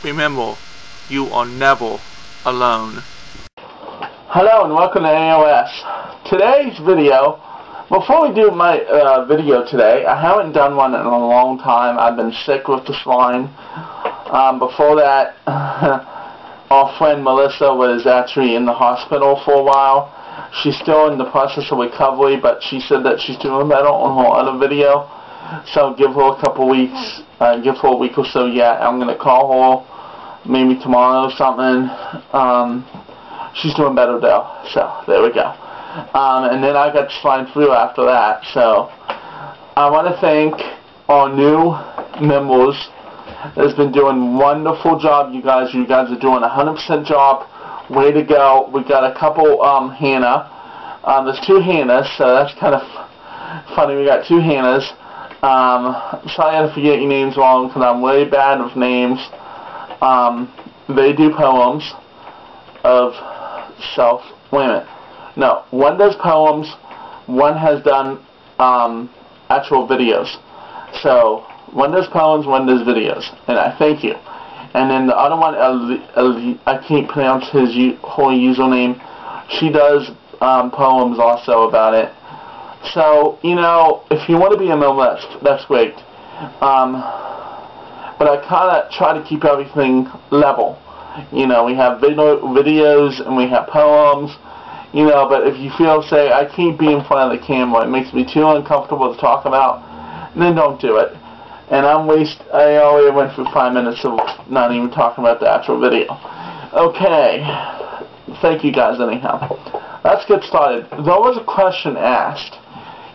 Remember, you are never alone. Hello and welcome to AOS. Today's video, before we do my video today, I haven't done one in a long time. I've been sick with the swine. Before that, our friend Melissa was actually in the hospital for a while. She's still in the process of recovery, but she said that she's doing better on her other video. So give her a couple weeks, give her a week or so yet. I'm going to call her maybe tomorrow or something. She's doing better though, so there we go. And then I got swine flu after that. So I want to thank our new members that's been doing a wonderful job. You guys are doing a 100% job. Way to go. We got a couple Hannah. There's two Hannahs, so that's kind of funny. We got two Hannahs. Sorry I forget your names wrong because I'm really bad with names. They do poems of self. Wait a minute. No, one does poems. One has done actual videos. So one does poems, one does videos, and I thank you. And then the other one, I can't pronounce her username. She does poems also about it. So, you know, if you want to be a member, that's great. But I kind of try to keep everything level. You know, we have videos and we have poems. You know, but if you feel, say, I can't be in front of the camera, it makes me too uncomfortable to talk about, then don't do it. And I already went for 5 minutes of not even talking about the actual video. Okay. Thank you guys anyhow. Let's get started. There was a question asked.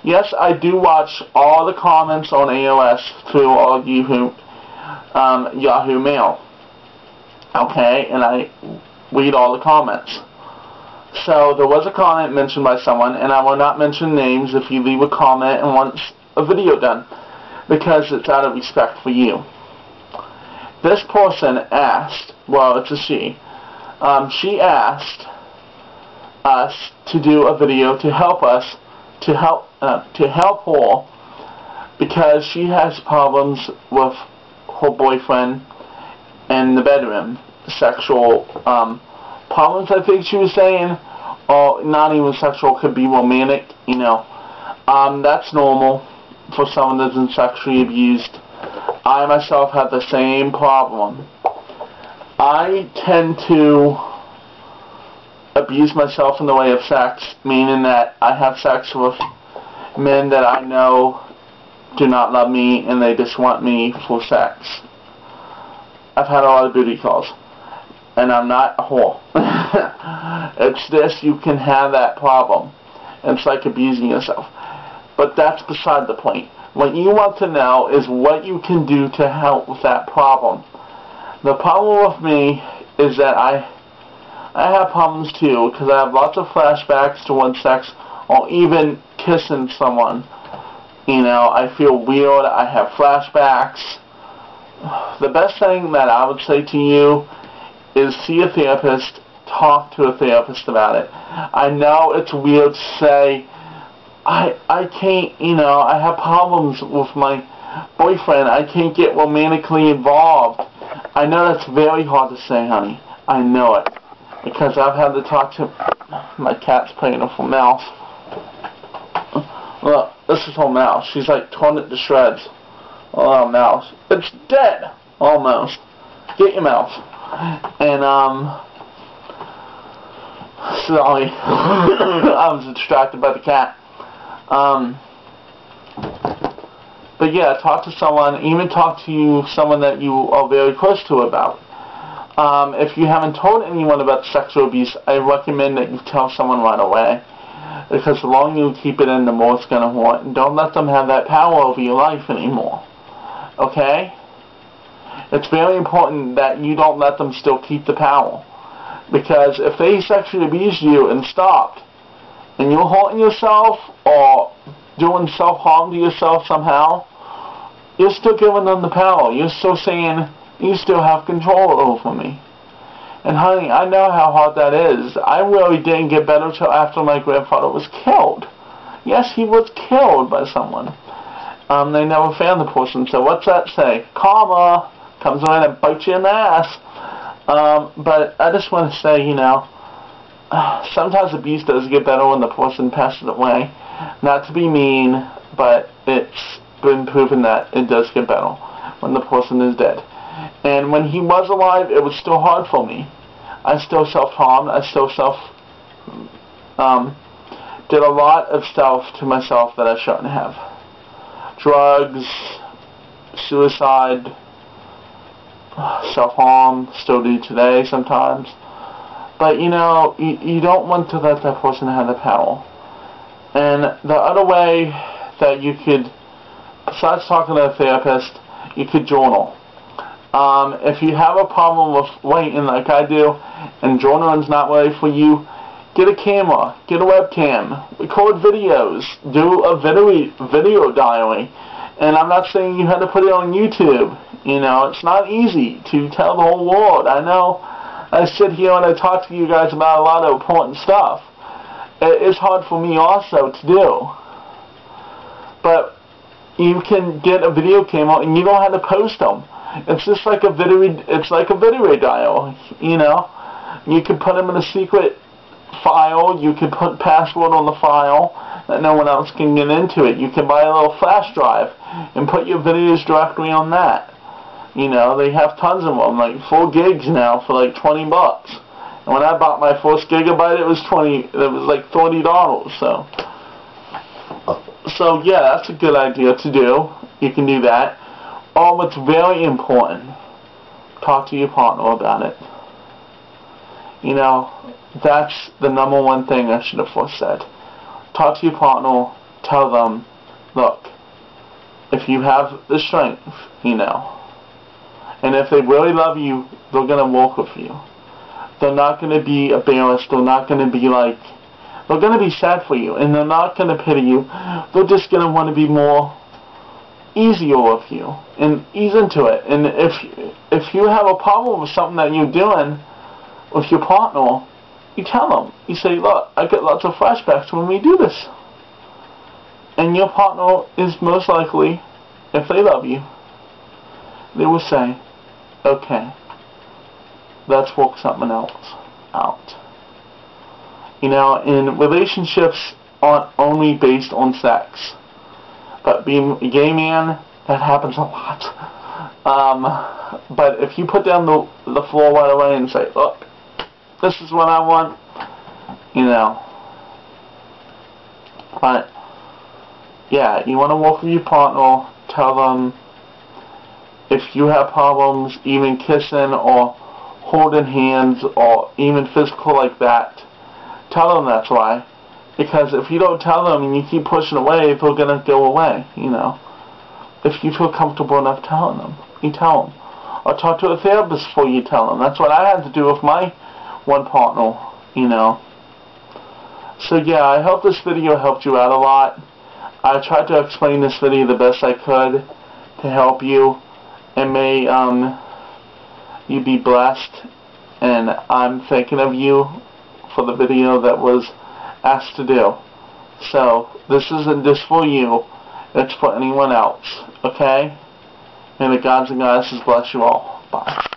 Yes, I do watch all the comments on AOS through all Yahoo Mail. Okay, and I read all the comments. So there was a comment mentioned by someone, and I will not mention names if you leave a comment and want a video done, because it's out of respect for you. This person asked, well, it's a she. She asked us to do a video to help us, to help her, because she has problems with her boyfriend in the bedroom, sexual problems, I think she was saying, or not even sexual, could be romantic, you know. That's normal for someone that's been sexually abused. I myself have the same problem. I tend to abuse myself in the way of sex, meaning that I have sex with men that I know do not love me and they just want me for sex. I've had a lot of booty calls, and I'm not a whore. It's this, you can have that problem. It's like abusing yourself. But that's beside the point. What you want to know is what you can do to help with that problem. The problem with me is that I have problems too, because I have lots of flashbacks to when sex, or even kissing someone. You know, I feel weird, I have flashbacks. The best thing that I would say to you is see a therapist, talk to a therapist about it. I know it's weird to say, I can't, you know, I have problems with my boyfriend, I can't get romantically involved. I know that's very hard to say, honey. I know it. Because I've had to talk to my cat's playing with her mouse. Look, this is her mouse. She's like torn it to shreds. Oh, mouse. It's dead. Almost. Get your mouse. And, sorry. I was distracted by the cat. But yeah, talk to someone, even talk to someone that you are very close to about. If you haven't told anyone about sexual abuse, I recommend that you tell someone right away. Because the longer you keep it in, the more it's going to hurt. And don't let them have that power over your life anymore. Okay? It's very important that you don't let them still keep the power. Because if they sexually abused you and stopped, and you're hurting yourself or doing self-harm to yourself somehow, you're still giving them the power. You're still saying, you still have control over me. And honey, I know how hard that is. I really didn't get better till after my grandfather was killed. Yes, he was killed by someone. They never found the person. So what's that say? Karma. comes around and bites you in the ass. But I just want to say, you know, sometimes abuse does get better when the person passes away. Not to be mean, but it's been proven that it does get better when the person is dead. And when he was alive, it was still hard for me. I still self-harmed. I still did a lot of stuff to myself that I shouldn't have. Drugs, suicide, self-harm, still do today sometimes. But, you know, you don't want to let that person have the power. And the other way that you could, besides talking to a therapist, you could journal. If you have a problem with waiting like I do, and journaling's not right for you, get a camera, get a webcam, record videos, do a video diary. And I'm not saying you had to put it on YouTube. You know, it's not easy to tell the whole world. I know I sit here and I talk to you guys about a lot of important stuff. It's hard for me also to do. But you can get a video camera and you don't have to post them. It's just like a video diary, you know. You can put them in a secret file. You can put password on the file that no one else can get into it. You can buy a little flash drive and put your videos directly on that. You know, they have tons of them, like 4 gigs now for like $20. And when I bought my first gigabyte, it was like $30. So yeah, that's a good idea to do. You can do that. Oh, what's very important, talk to your partner about it. You know, that's the #1 thing I should have first said. Talk to your partner, tell them, look, if you have the strength, you know, and if they really love you, they're going to work with you. They're not going to be embarrassed. They're not going to be like, they're going to be sad for you, and they're not going to pity you. They're just going to want to be more easier with you and ease into it. And if you have a problem with something that you're doing with your partner, you tell them. You say, look, I get lots of flashbacks when we do this. And your partner is most likely, if they love you, they will say, okay, let's work something else out. You know, and relationships aren't only based on sex. But being a gay man, that happens a lot. But if you put down the floor right away and say, look, this is what I want, you know. But, yeah, you want to work with your partner, tell them if you have problems, even kissing or holding hands or even physical like that, tell them that's why. Because if you don't tell them and you keep pushing away, they're going to go away, you know. If you feel comfortable enough telling them, you tell them. Or talk to a therapist before you tell them. That's what I had to do with my one partner, you know. So yeah, I hope this video helped you out a lot. I tried to explain this video the best I could to help you. And may you be blessed. And I'm thinking of you for the video that was asked to do. So this isn't just for you, it's for anyone else. Okay? May the gods and goddesses bless you all. Bye.